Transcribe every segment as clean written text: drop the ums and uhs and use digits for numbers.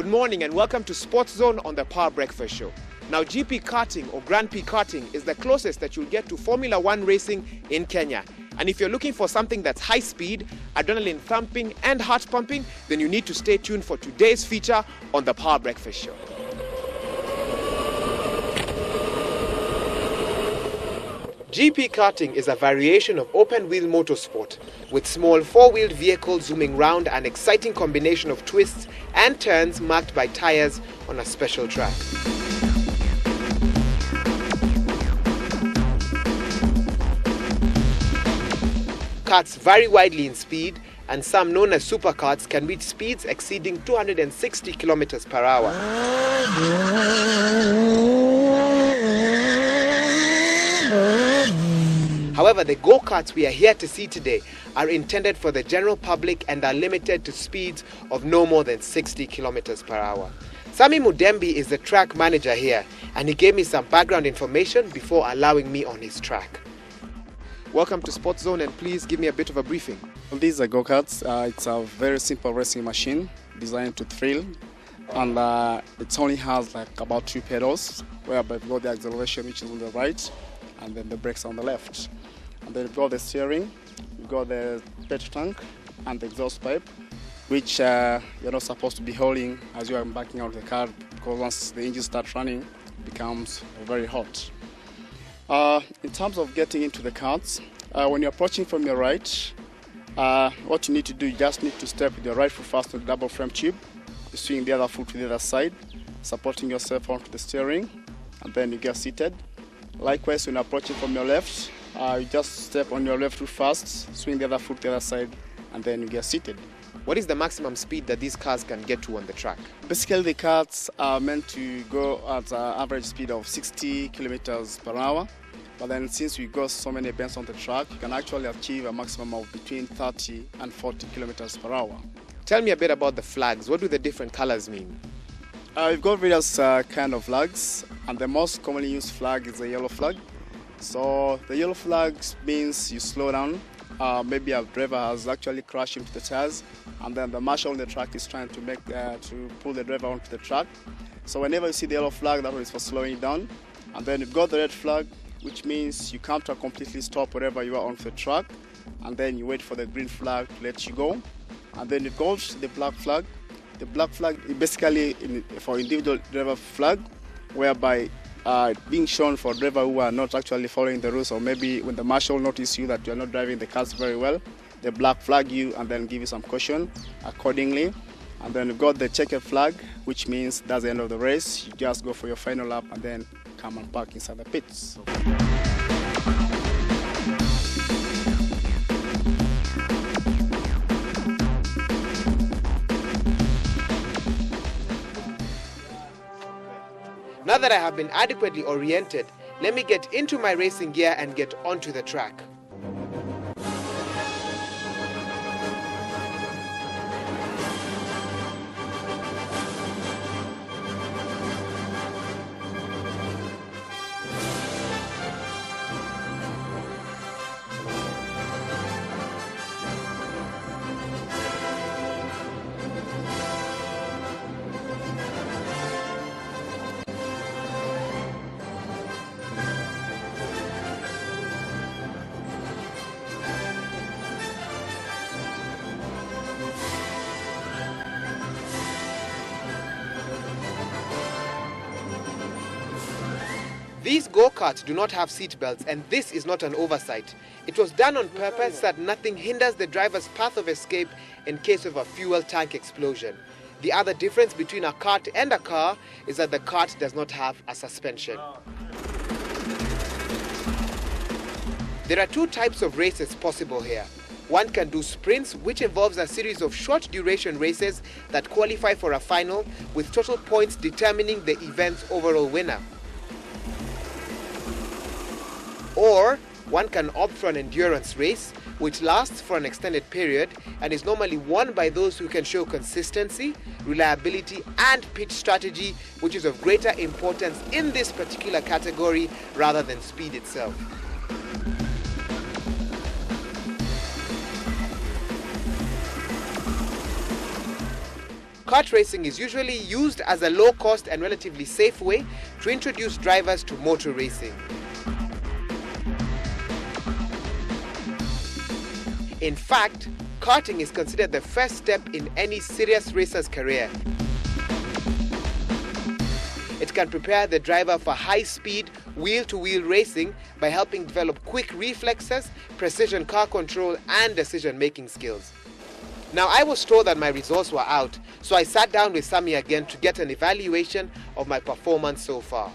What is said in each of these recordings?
morning and welcome to Sports Zone on the Power Breakfast Show. Now, GP Karting or Grand Prix Karting is the closest that you'll get to Formula One racing in Kenya. And if you're looking for something that's high speed, adrenaline thumping and heart pumping, then you need to stay tuned for today's feature on the Power Breakfast Show. GP Karting is a variation of open-wheel motorsport with small four-wheeled vehicles zooming round an exciting combination of twists and turns marked by tires on a special track. Karts vary widely in speed, and some known as superkarts can reach speeds exceeding 260 kilometers per hour. However, the go-karts we are here to see today are intended for the general public and are limited to speeds of no more than 60 kilometers per hour. Sami Mudembi is the track manager here, and he gave me some background information before allowing me on his track. Welcome to Sports Zone, and please give me a bit of a briefing. Well, these are go-karts. It's a very simple racing machine designed to thrill, and it only has like about 2 pedals, whereby you've got the acceleration, which is on the right, and then the brakes on the left. And then you've got the steering, you've got the petrol tank, and the exhaust pipe, which you're not supposed to be holding as you are backing out of the car, because once the engine starts running, it becomes very hot. In terms of getting into the karts, when you're approaching from your right, what you need to do, you just need to step with your right foot first to the double frame tube, you swing the other foot to the other side, supporting yourself onto the steering, and then you get seated. Likewise, when approaching from your left, you just step on your left foot first, swing the other foot to the other side, and then you get seated. What is the maximum speed that these cars can get to on the track? Basically, the karts are meant to go at an average speed of 60 kilometers per hour. But then since we got so many bends on the track, you can actually achieve a maximum of between 30 and 40 kilometers per hour. Tell me a bit about the flags. What do the different colors mean? We've got various kind of flags, and the most commonly used flag is the yellow flag. So the yellow flag means you slow down. Maybe a driver has actually crashed into the tires, and then the marshal on the track is trying to pull the driver onto the track. So whenever you see the yellow flag, that one is for slowing down. And then you've got the red flag, which means you come to a completely stop wherever you are on the track, and then you wait for the green flag to let you go. And then it goes to the black flag. The black flag is basically for individual driver flag, whereby being shown for drivers who are not actually following the rules, or maybe when the marshal notices you that you are not driving the cars very well, they black flag you and then give you some caution accordingly. And then you've got the checkered flag, which means that's the end of the race. You just go for your final lap and then come and park inside the pits. Now that I have been adequately oriented, let me get into my racing gear and get onto the track. These go-karts do not have seat belts, and this is not an oversight. It was done on purpose so that nothing hinders the driver's path of escape in case of a fuel tank explosion. The other difference between a kart and a car is that the kart does not have a suspension. There are 2 types of races possible here. One can do sprints, which involves a series of short duration races that qualify for a final, with total points determining the event's overall winner. Or one can opt for an endurance race, which lasts for an extended period and is normally won by those who can show consistency, reliability and pitch strategy, which is of greater importance in this particular category rather than speed itself. Kart racing is usually used as a low-cost and relatively safe way to introduce drivers to motor racing. In fact, karting is considered the first step in any serious racer's career. It can prepare the driver for high-speed, wheel-to-wheel racing by helping develop quick reflexes, precision car control, and decision-making skills. Now, I was told that my results were out, so I sat down with Sammy again to get an evaluation of my performance so far.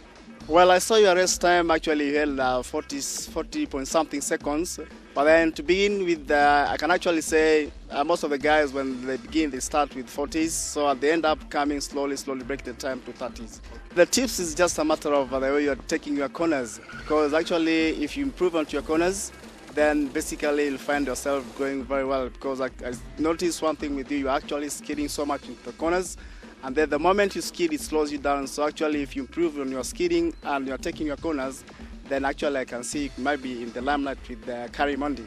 Well, I saw your race time. Actually, you held 40 point something seconds. But then to begin with, I can actually say most of the guys, when they begin, they start with 40s. So they end up coming slowly break the time to 30s. The tips is just a matter of the way you're taking your corners. Because actually, if you improve onto your corners, then basically you'll find yourself going very well. Because I noticed one thing with you, you're actually skidding so much into the corners. And then the moment you skid, it slows you down. So actually, if you improve on your skidding and you're taking your corners, then actually I can see you might be in the limelight with Karting.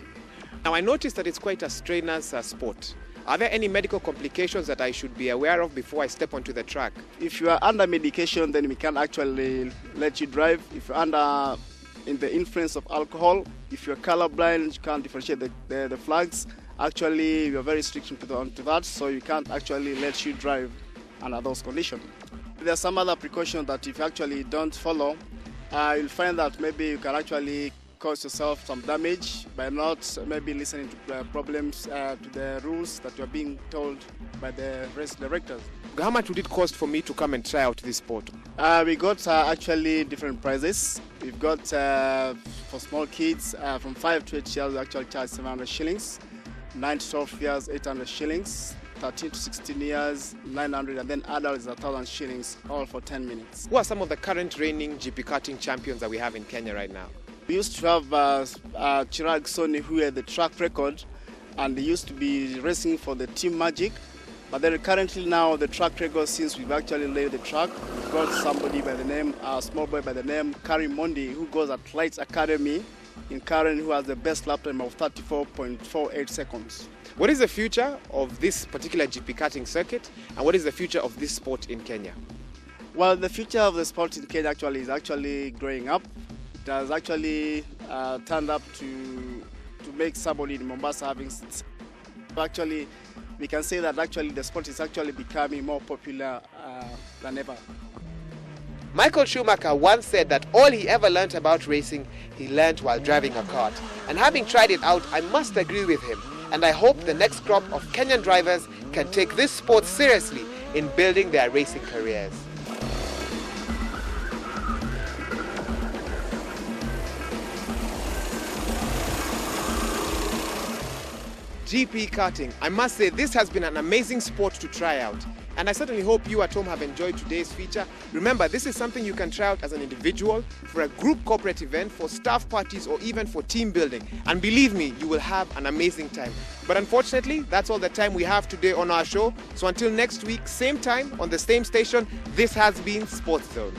Now, I noticed that it's quite a strenuous sport. Are there any medical complications that I should be aware of before I step onto the track? If you are under medication, then we can't actually let you drive. If you're in the influence of alcohol, if you're colorblind, you can't differentiate the flags. Actually, we are very strict onto that, so you can't actually let you drive under those conditions. There's some other precautions that if you actually don't follow, you'll find that maybe you can actually cause yourself some damage by not maybe listening to problems to the rules that you're being told by the race directors. How much would it cost for me to come and try out this sport? We got actually different prices. We've got for small kids from 5 to 8 years, we actually charge 700 shillings, 9 to 12 years, 800 shillings, 13 to 16 years, 900, and then adults 1,000 shillings, all for 10 minutes. Who are some of the current reigning GP karting champions that we have in Kenya right now? We used to have Chirag Soni, who had the track record, and they used to be racing for the Team Magic. But then currently now the track record, since we've actually laid the track, we've got somebody by the name, a small boy by the name Kari Mondi, who goes at Lights Academy in Karen, who has the best lap time of 34.48 seconds. What is the future of this particular GP karting circuit, and what is the future of this sport in Kenya? Well, the future of the sport in Kenya is actually growing up. It has actually turned up to make somebody in Mombasa having. Actually, we can say that actually the sport is actually becoming more popular than ever. Michael Schumacher once said that all he ever learnt about racing, he learnt while driving a kart. And having tried it out, I must agree with him. And I hope the next crop of Kenyan drivers can take this sport seriously in building their racing careers. GP karting. I must say this has been an amazing sport to try out. And I certainly hope you at home have enjoyed today's feature. Remember, this is something you can try out as an individual, for a group corporate event, for staff parties, or even for team building. And believe me, you will have an amazing time. But unfortunately, that's all the time we have today on our show. So until next week, same time, on the same station, this has been Sports Zone.